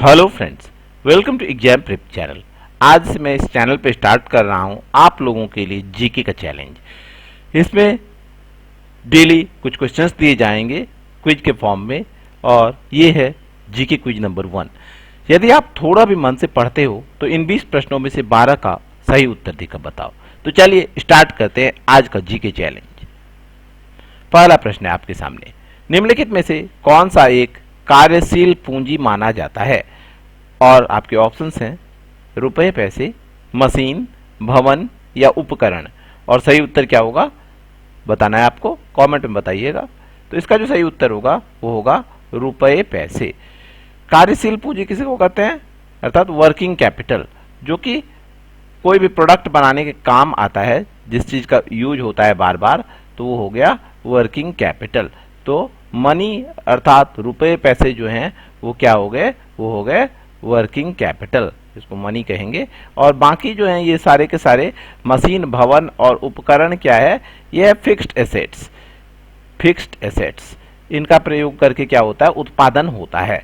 Hello friends, welcome to exam prep channel. आज से मैं इस चैनल पे स्टार्ट कर रहा हूं आप लोगों के लिए जीके का चैलेंज। इसमें डेली कुछ क्वेश्चंस दिए जाएंगे क्विज के फॉर्म में, और ये है जीके क्विज नंबर 1। यदि आप थोड़ा भी मन से पढ़ते हो तो इन 20 प्रश्नों में से 12 का सही उत्तर देकर बताओ। तो चलिए स्टार्ट करते हैं आज का जीके चैलेंज। पहला प्रश्न है आपके सामने, निम्नलिखित में से कौन सा एक कार्यशील पूंजी माना जाता है? और आपके ऑप्शंस हैं रुपए, पैसे, मशीन, भवन या उपकरण। और सही उत्तर क्या होगा बताना है आपको, कमेंट में बताइएगा। तो इसका जो सही उत्तर होगा वो होगा रुपए, पैसे। कार्यशील पूंजी किसी को कहते हैं? अर्थात वर्किंग कैपिटल, जो कि कोई भी प्रोडक्ट बनाने के काम आता है, जिस चीज का यूज होता है बार बार, तो वो हो गया वर्किंग कैपिटल। तो मनी अर्थात रुपए पैसे जो हैं वो क्या हो गए? वो हो गए वर्किंग कैपिटल, इसको मनी कहेंगे। और बाकी जो हैं ये सारे के सारे मशीन, भवन और उपकरण क्या है? ये है फिक्स्ड एसेट्स। फिक्स्ड एसेट्स, इनका प्रयोग करके क्या होता है? उत्पादन होता है।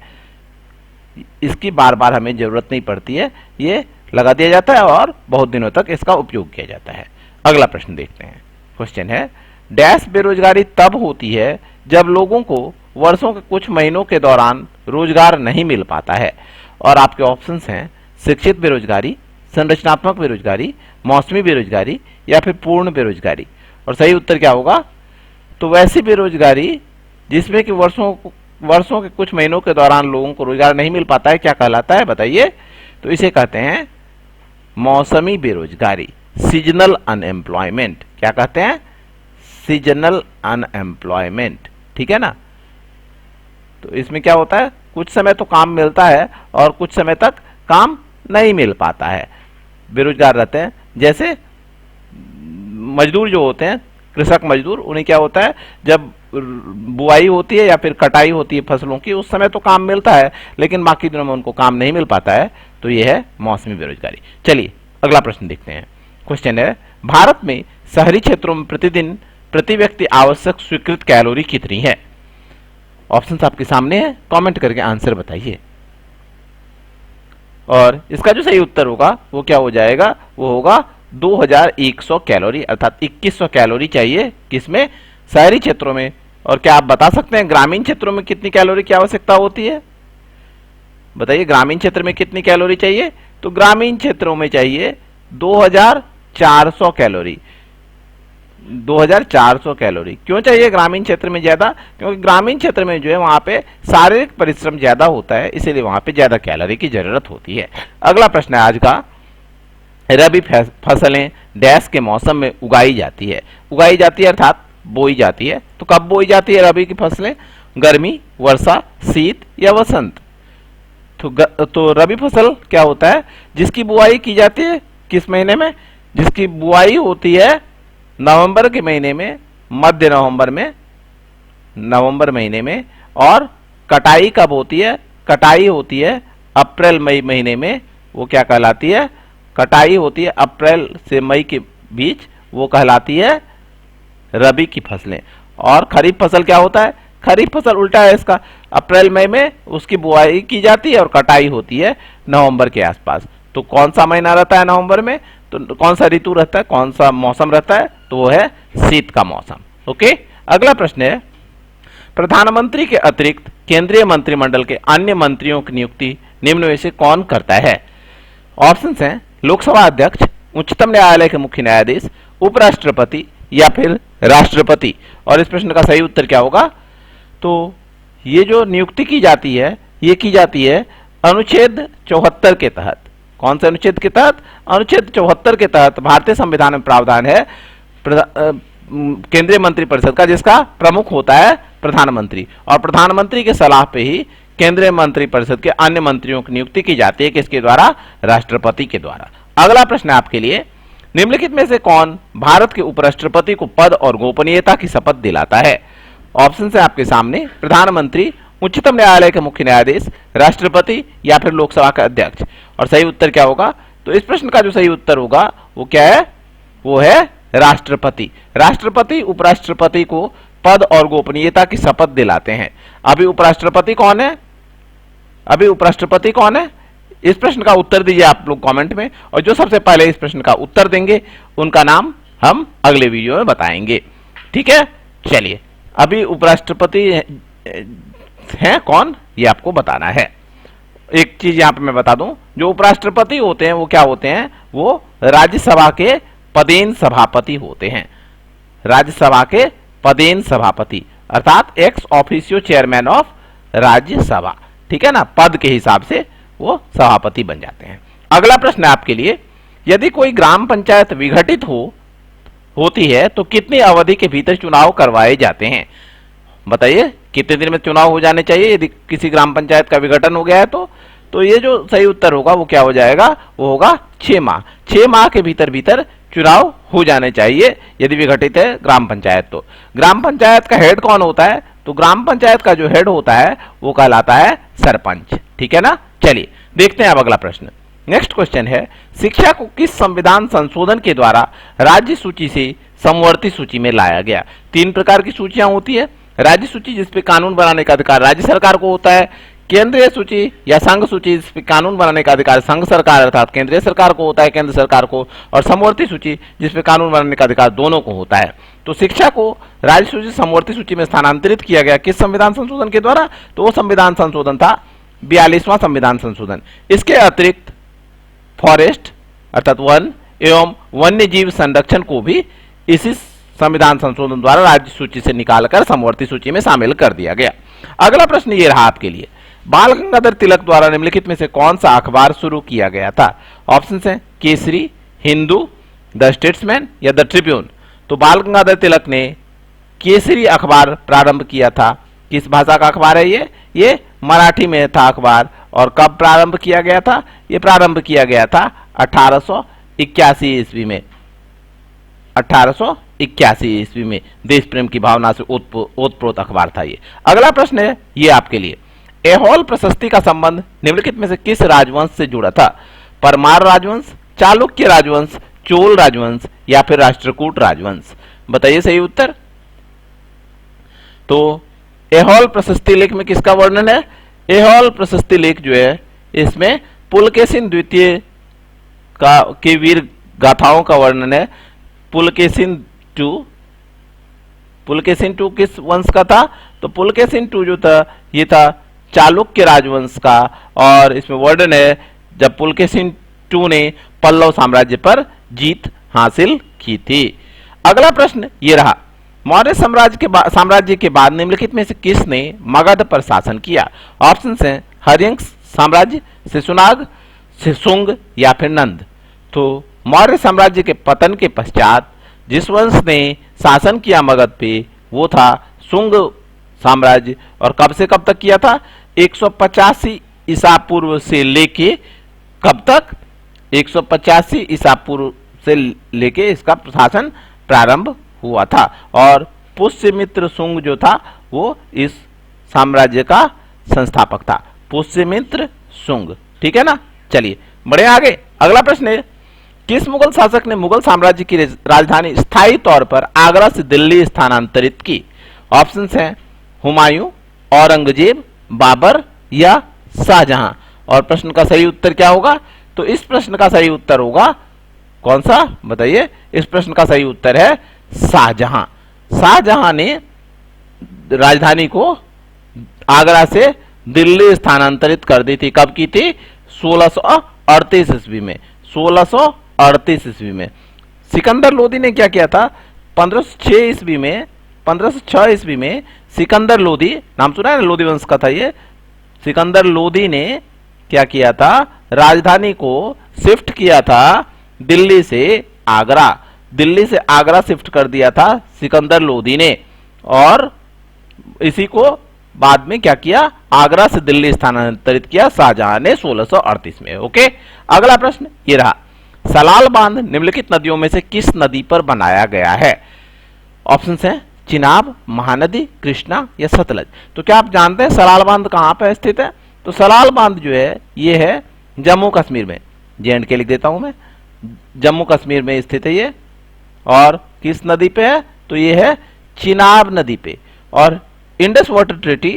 इसकी बार बार हमें जरूरत नहीं पड़ती है, ये लगा दिया जाता है और बहुत दिनों तक इसका उपयोग किया जाता है। अगला प्रश्न देखते हैं। क्वेश्चन है, डैश बेरोजगारी तब होती है जब लोगों को वर्षों के कुछ महीनों के दौरान रोजगार नहीं मिल पाता है। और आपके ऑप्शंस हैं शिक्षित बेरोजगारी, संरचनात्मक बेरोजगारी, मौसमी बेरोजगारी या फिर पूर्ण बेरोजगारी। और सही उत्तर क्या होगा? तो वैसी बेरोजगारी जिसमें कि वर्षों के कुछ महीनों के दौरान लोगों को रोजगार नहीं मिल पाता है, क्या कहलाता है बताइए? तो इसे कहते हैं मौसमी बेरोजगारी, सीजनल अनएम्प्लॉयमेंट। क्या कहते हैं? सीजनल अनएम्प्लॉयमेंट, ठीक है ना। तो इसमें क्या होता है? कुछ समय तो काम मिलता है और कुछ समय तक काम नहीं मिल पाता है, बेरोजगार रहते हैं। जैसे मजदूर जो होते हैं, कृषक मजदूर, उन्हें क्या होता है, जब बुआई होती है या फिर कटाई होती है फसलों की, उस समय तो काम मिलता है, लेकिन बाकी दिनों में उनको काम नहीं मिल पाता है। तो यह है मौसमी बेरोजगारी। चलिए अगला प्रश्न देखते हैं। क्वेश्चन है, भारत में शहरी क्षेत्रों में प्रतिदिन प्रति व्यक्ति आवश्यक स्वीकृत कैलोरी कितनी है? ऑप्शंस आपके सामने है, कमेंट करके आंसर बताइए। और इसका जो सही उत्तर होगा वो क्या हो जाएगा? वो होगा 2100 कैलोरी, अर्थात 2100 कैलोरी चाहिए। किसमें? शहरी क्षेत्रों में। और क्या आप बता सकते हैं ग्रामीण क्षेत्रों में कितनी कैलोरी की आवश्यकता होती है? बताइए, ग्रामीण क्षेत्र में कितनी कैलोरी चाहिए? तो ग्रामीण क्षेत्रों में चाहिए 2400 कैलोरी। 2400 कैलोरी क्यों चाहिए ग्रामीण क्षेत्र में ज्यादा? क्योंकि ग्रामीण क्षेत्र में जो है वहां पे शारीरिक परिश्रम ज्यादा होता है, इसीलिए वहां पे ज्यादा कैलोरी की जरूरत होती है। अगला प्रश्न है आज का, रबी फसलें डैश के मौसम में उगाई जाती है? उगाई जाती है अर्थात बोई जाती है। तो कब बोई जाती है रबी की फसलें? गर्मी, वर्षा, शीत या वसंत? तो रबी फसल क्या होता है? जिसकी बुआई की जाती है किस महीने में? जिसकी बुआई होती है नवंबर के महीने में, मध्य नवंबर महीने में। और कटाई कब होती है? कटाई होती है अप्रैल मई महीने में। वो क्या कहलाती है? कटाई होती है अप्रैल से मई के बीच, वो कहलाती है रबी की फसलें। और खरीफ फसल क्या होता है? खरीफ फसल उल्टा है इसका, अप्रैल मई में उसकी बुआई की जाती है और कटाई होती है नवंबर के आसपास। तो कौन सा महीना रहता है नवंबर में? तो कौन सा ऋतु रहता है, कौन सा मौसम रहता है? तो वो है शीत का मौसम। ओके, अगला प्रश्न है, प्रधानमंत्री के अतिरिक्त केंद्रीय मंत्रिमंडल के अन्य मंत्रियों की नियुक्ति निम्न में से कौन करता है? ऑप्शंस हैं लोकसभा अध्यक्ष, उच्चतम न्यायालय के मुख्य न्यायाधीश, उपराष्ट्रपति या फिर राष्ट्रपति। और इस प्रश्न का सही उत्तर क्या होगा? तो ये जो नियुक्ति की जाती है, ये की जाती है अनुच्छेद 74 के तहत। कौन से अनुच्छेद के तहत? अनुच्छेद 74 के तहत भारतीय संविधान में प्रावधान है केंद्रीय मंत्रिपरिषद का, जिसका प्रमुख होता है प्रधानमंत्री। और प्रधानमंत्री के सलाह पे ही केंद्रीय मंत्रिपरिषद के अन्य मंत्रियों की नियुक्ति की जाती है। किसके द्वारा? राष्ट्रपति के द्वारा। अगला प्रश्न है आपके लिए, निम्नलिखित में से कौन भारत के उपराष्ट्रपति को पद और गोपनीयता की शपथ दिलाता है? ऑप्शन है आपके सामने, प्रधानमंत्री, उच्चतम न्यायालय के मुख्य न्यायाधीश, राष्ट्रपति या फिर लोकसभा का अध्यक्ष। और सही उत्तर क्या होगा? तो इस प्रश्न का जो सही उत्तर होगा वो क्या है? वो है राष्ट्रपति। राष्ट्रपति उपराष्ट्रपति को पद और गोपनीयता की शपथ दिलाते हैं। अभी उपराष्ट्रपति कौन है? अभी उपराष्ट्रपति कौन है? इस प्रश्न का उत्तर दीजिए आप लोग कमेंट में, और जो सबसे पहले इस प्रश्न का उत्तर देंगे उनका नाम हम अगले वीडियो में बताएंगे। ठीक है, चलिए अभी उपराष्ट्रपति हैं कौन ये आपको बताना है। एक चीज यहां पे मैं बता दूं, जो उपराष्ट्रपति होते हैं वो क्या होते हैं? वो राज्यसभा के पदेन सभापति होते हैं। राज्यसभा के पदेन सभापति अर्थात ex officio chairman of Rajya Sabha. ठीक है ना, पद के हिसाब से वो सभापति बन जाते हैं। अगला प्रश्न है आपके लिए, यदि कोई ग्राम पंचायत विघटित होती है तो कितनी अवधि के भीतर चुनाव करवाए जाते हैं? बताइए कितने दिन में चुनाव हो जाने चाहिए यदि किसी ग्राम पंचायत का विघटन हो गया है तो ये जो सही उत्तर होगा वो क्या हो जाएगा? वो होगा 6 माह। 6 माह के भीतर चुनाव हो जाने चाहिए यदि विघटित है ग्राम पंचायत। तो ग्राम पंचायत का हेड कौन होता है? तो ग्राम पंचायत का जो हेड होता है वो कहलाता है सरपंच। ठीक है ना, चलिए देखते हैं अब अगला प्रश्न। नेक्स्ट क्वेश्चन है, शिक्षा को किस संविधान संशोधन के द्वारा राज्य सूची से समवर्ती सूची में लाया गया? 3 प्रकार की सूचियां होती है। राज्य सूची जिसपे कानून बनाने का अधिकार राज्य सरकार को होता है, केंद्रीय सूची या संघ सूची जिसपे कानून बनाने का अधिकार संघ सरकार अर्थात केंद्रीय सरकार को होता है, केंद्र सरकार को, और समवर्ती सूची जिसपे कानून बनाने का अधिकार दोनों को होता है। तो शिक्षा को राज्य सूची समवर्ती सूची में स्थानांतरित किया गया किस संविधान संशोधन के द्वारा? तो वो संविधान संशोधन था 42वां संविधान संशोधन। इसके अतिरिक्त फॉरेस्ट अर्थात वन एवं वन्य जीव संरक्षण को भी इसी संविधान संशोधन द्वारा राज्य सूची से निकालकर समवर्ती सूची में शामिल कर दिया गया। अगला प्रश्न ये रहा आपके लिए, बाल गंगाधर तिलक द्वारा निम्नलिखित में से कौन सा अखबार शुरू किया गया था? ऑप्शन है केसरी, हिंदू, द स्टेट्समैन या द ट्रिब्यून। तो बाल गंगाधर तिलक ने केसरी अखबार प्रारंभ किया था। किस भाषा का अखबार है ये मराठी में था अखबार। और कब प्रारंभ किया गया था? ये प्रारंभ किया गया था 1881 ईस्वी में। 1881 ईस्वी में देश प्रेम की भावना से ओतप्रोत अखबार था ये। अगला प्रश्न है ये आपके लिए, ऐहोल प्रशस्ति का संबंध निम्नलिखित में से किस राजवंश से जुड़ा था? परमार राजवंश, चालुक्य राजवंश, चोल राजवंश या फिर राष्ट्रकूट राजवंश? बताइए सही उत्तर। तो ऐहोल प्रशस्ति लेख में किसका वर्णन है? ऐहोल प्रशस्ति लेख जो है इसमें पुलकेशिन द्वितीय के वीर गाथाओं का वर्णन है। पुलकेशिन टू किस वंश का था? तो पुलकेशिन टू जो था ये था चालुक्य राजवंश का, और इसमें वर्णन है जब पुलकेशिन टू ने पल्लव साम्राज्य पर जीत हासिल की थी। अगला प्रश्न ये रहा, मौर्य साम्राज्य के बाद निम्नलिखित में से किसने मगध पर शासन किया? ऑप्शन है हर्यंक साम्राज्य, शिशुनाग, शुंग या फिर नंद। तो मौर्य साम्राज्य के पतन के पश्चात जिस वंश ने शासन किया मगध पे वो था शुंग साम्राज्य। और कब से कब तक किया था? 185 ईसा पूर्व से लेके कब तक? 185 ईसा पूर्व से लेके इसका शासन प्रारंभ हुआ था। और पुष्यमित्र शुंग जो था वो इस साम्राज्य का संस्थापक था, पुष्यमित्र शुंग। ठीक है ना, चलिए बढ़े आगे। अगला प्रश्न है, किस मुगल शासक ने मुगल साम्राज्य की राजधानी स्थायी तौर पर आगरा से दिल्ली स्थानांतरित की? ऑप्शंस हैं हुमायूं, औरंगजेब, बाबर या शाहजहां। और प्रश्न का सही उत्तर क्या होगा? तो इस प्रश्न का सही उत्तर होगा कौन सा? बताइए। इस प्रश्न का सही उत्तर है शाहजहां। शाहजहां ने राजधानी को आगरा से दिल्ली स्थानांतरित कर दी थी। कब की थी? 1638 ईस्वी में। 1638 ईस्वी में। सिकंदर लोदी ने क्या किया था? 1506 ईस्वी में, 1506 ईस्वी में सिकंदर लोदी, नाम सुना है ना, लोदी वंश का था ये। सिकंदर लोदी ने क्या किया था? राजधानी को शिफ्ट किया था दिल्ली से आगरा। दिल्ली से आगरा शिफ्ट कर दिया था सिकंदर लोदी ने, और इसी को बाद में क्या किया? आगरा से दिल्ली स्थानांतरित किया शाहजहां ने 1638 में। ओके, अगला प्रश्न ये रहा, सलाल बांध निम्नलिखित नदियों में से किस नदी पर बनाया गया है? ऑप्शंस हैं चिनाब, महानदी, कृष्णा या सतलज। तो क्या आप जानते हैं सलाल बांध कहां पर स्थित है? तो सलाल बांध जो है ये है जम्मू कश्मीर में। J&K लिख देता हूं मैं, जम्मू कश्मीर में स्थित है ये। और किस नदी पे है? तो ये है चिनाब नदी पे। और इंडस वाटर ट्रीटी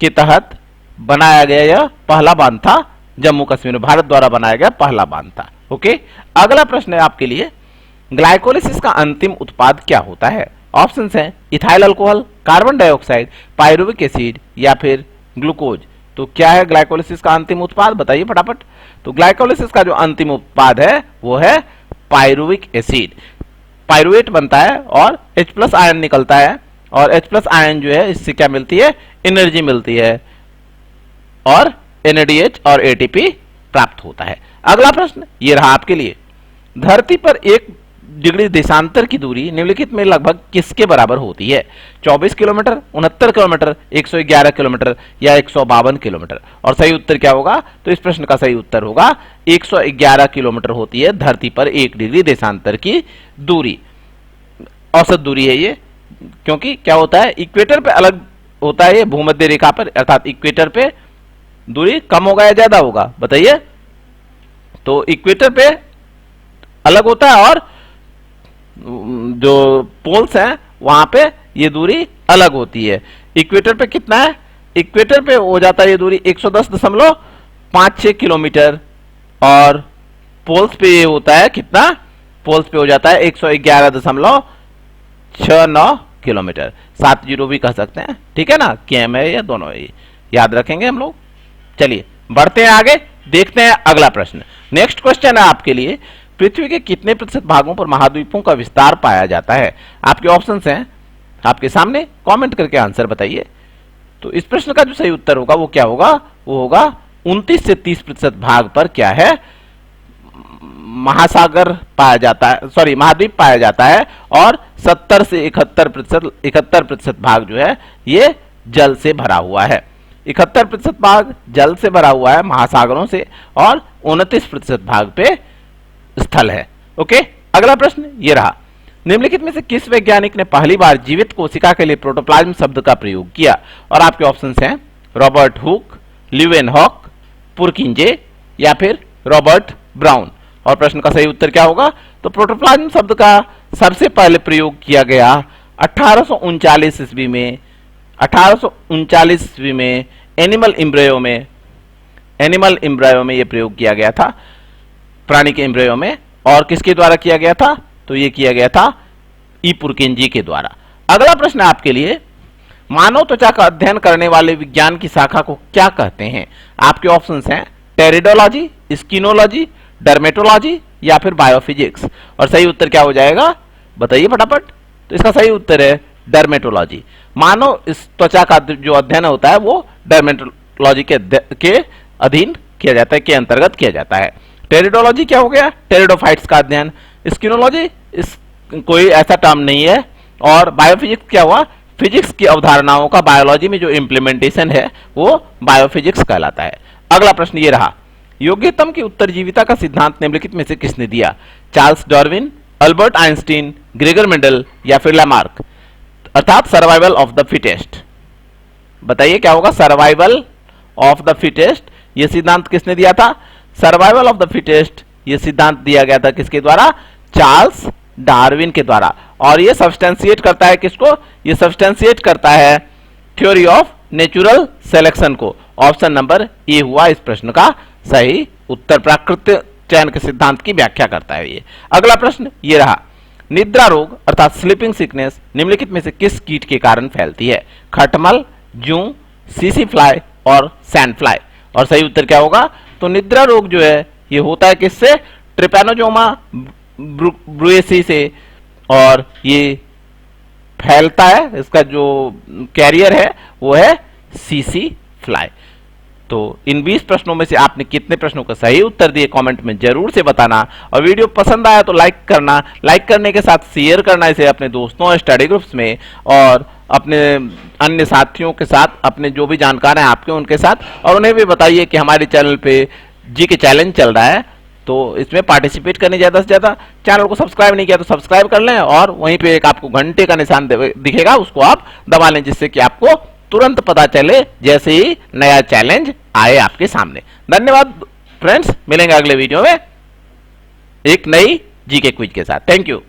के तहत बनाया गया यह पहला बांध था, जम्मू कश्मीर में भारत द्वारा बनाया गया पहला बांध था। ओके, अगला प्रश्न है आपके लिए, ग्लाइकोलिसिस का अंतिम उत्पाद क्या होता है? ऑप्शंस हैं ethyl alcohol, carbon dioxide, pyruvic acid या फिर ग्लूकोज। तो क्या है ग्लाइकोलिसिस का अंतिम उत्पाद, बताइए फटाफट। तो ग्लाइकोलिसिस का जो अंतिम उत्पाद है वो है पायरुविक एसिड। पायरुवेट बनता है और H+ आयन निकलता है, और H+ आयन जो है इससे क्या मिलती है, एनर्जी मिलती है और NADH और ATP प्राप्त होता है। अगला प्रश्न ये रहा आपके लिए, धरती पर 1 डिग्री देशांतर की दूरी निम्नलिखित में लगभग किसके बराबर होती है? 24 किलोमीटर, 69 किलोमीटर, 111 किलोमीटर या 152 किलोमीटर। और सही उत्तर क्या होगा? तो इस प्रश्न का सही उत्तर होगा 111 किलोमीटर होती है धरती पर 1 डिग्री देशांतर की दूरी। औसत दूरी है ये, क्योंकि क्या होता है, इक्वेटर पे अलग होता है ये भूमध्य रेखा पर, अर्थात इक्वेटर पे दूरी कम होगा या ज्यादा होगा, बताइए। तो इक्वेटर पे अलग होता है और जो पोल्स हैं वहां पे ये दूरी अलग होती है। इक्वेटर पे कितना है, इक्वेटर पे हो जाता है ये दूरी 110.56 किलोमीटर, और पोल्स पे ये होता है कितना, पोल्स पे हो जाता है 111.69 किलोमीटर। 70 भी कह सकते हैं, ठीक है ना, केम है या दोनों है, याद रखेंगे हम लोग। चलिए बढ़ते हैं आगे, देखते हैं अगला प्रश्न। नेक्स्ट क्वेश्चन है आपके लिए, पृथ्वी के कितने प्रतिशत भागों पर महाद्वीपों का विस्तार पाया जाता है? आपके ऑप्शंस हैं आपके सामने, कमेंट करके आंसर बताइए। तो इस प्रश्न का जो सही उत्तर होगा वो क्या होगा, वो होगा 29 से 30% भाग पर क्या है, महासागर पाया जाता है, सॉरी महाद्वीप पाया जाता है, और 70 से 71% भाग जो है ये जल से भरा हुआ है। 71% भाग जल से भरा हुआ है महासागरों से, और 29% भाग पे स्थल है। ओके, अगला प्रश्न ये रहा, निम्नलिखित में से किस वैज्ञानिक ने पहली बार जीवित कोशिका के लिए प्रोटोप्लाज्म शब्द का प्रयोग किया? और आपके ऑप्शंस हैं रॉबर्ट हुक, ल्यूवेनहॉक, पुरकिंजे या फिर रॉबर्ट ब्राउन। और प्रश्न का सही उत्तर क्या होगा? तो प्रोटोप्लाज्म शब्द का सबसे पहले प्रयोग किया गया 1839 ईस्वी में, 1839 ईस्वी में एनिमल एम्ब्रायो में यह प्रयोग किया गया था, प्राणी के एम्ब्रायो में। और किसके द्वारा किया गया था? तो ये किया गया था ई पुरकिंजी के द्वारा। अगला प्रश्न आपके लिए, मानव त्वचा का अध्ययन करने वाले विज्ञान की शाखा को क्या कहते हैं? आपके ऑप्शंस हैं टेरिडोलॉजी, स्किनोलॉजी, डर्मेटोलॉजी या फिर बायोफिजिक्स। और सही उत्तर क्या हो जाएगा, बताइए फटाफट। तो इसका सही उत्तर है डर्मेटोलॉजी। मानव इस त्वचा का जो अध्ययन होता है वो डर्मेटोलॉजी के अधीन किया जाता है, के अंतर्गत किया जाता है। टेरिडोलॉजी क्या हो गया, टेरिडोफाइट्स का अध्ययन। स्किनोलॉजी कोई ऐसा टर्म नहीं है। और बायोफिजिक्स क्या हुआ, फिजिक्स की अवधारणाओं का बायोलॉजी में जो इंप्लीमेंटेशन है वो बायोफिजिक्स कहलाता है। अगला प्रश्न ये रहा, योग्यतम की उत्तरजीविता का सिद्धांत निम्नलिखित में से किसने दिया? Charles Darwin, Albert Einstein, Gregor Mendel या फिर लैमार्क, अर्थात सर्वाइवल ऑफ द फिटेस्ट। बताइए क्या होगा, सर्वाइवल ऑफ द फिटेस्ट ये सिद्धांत किसने दिया था? सर्वाइवल ऑफ द फिटेस्ट ये सिद्धांत दिया गया था किसके द्वारा? चार्ल्स डार्विन के द्वारा। और ये सब्सटेंशिएट करता है किसको? ये सब्सटेंशिएट करता है थ्योरी ऑफ नेचुरल सिलेक्शन को। ऑप्शन नंबर ए हुआ इस प्रश्न का सही उत्तर, प्राकृतिक चयन के सिद्धांत की व्याख्या करता है ये। अगला प्रश्न ये रहा, निद्रा रोग अर्थात स्लीपिंग सिकनेस निम्नलिखित में से किस कीट के कारण फैलती है? खटमल, जूं, सीसी फ्लाई और सैंड फ्लाई। और सही उत्तर क्या होगा? तो निद्रा रोग जो है ये होता है किससे? ट्रिपैनोजोमा ब्रुएसी से, और ये फैलता है, इसका जो कैरियर है वो है सीसी फ्लाई। तो इन 20 प्रश्नों में से आपने कितने प्रश्नों का सही उत्तर दिए कमेंट में जरूर से बताना। और वीडियो पसंद आया तो लाइक करना, लाइक करने के साथ शेयर करना इसे अपने दोस्तों और स्टडी ग्रुप्स में, और अपने अन्य साथियों के साथ, अपने जो भी जानकार हैं आपके उनके साथ, और उन्हें भी बताइए कि हमारे चैनल पे जी के चैलेंज चल रहा है, तो इसमें पार्टिसिपेट करने ज़्यादा से ज़्यादा। चैनल को सब्सक्राइब नहीं किया तो सब्सक्राइब कर लें, और वहीं पे एक आपको घंटे का निशान दिखेगा, उसको आप दबा लें, जिससे कि आपको तुरंत पता चले जैसे ही नया चैलेंज आए आपके सामने। धन्यवाद फ्रेंड्स, मिलेंगे अगले वीडियो में एक नई जीके क्विज के साथ। Thank you.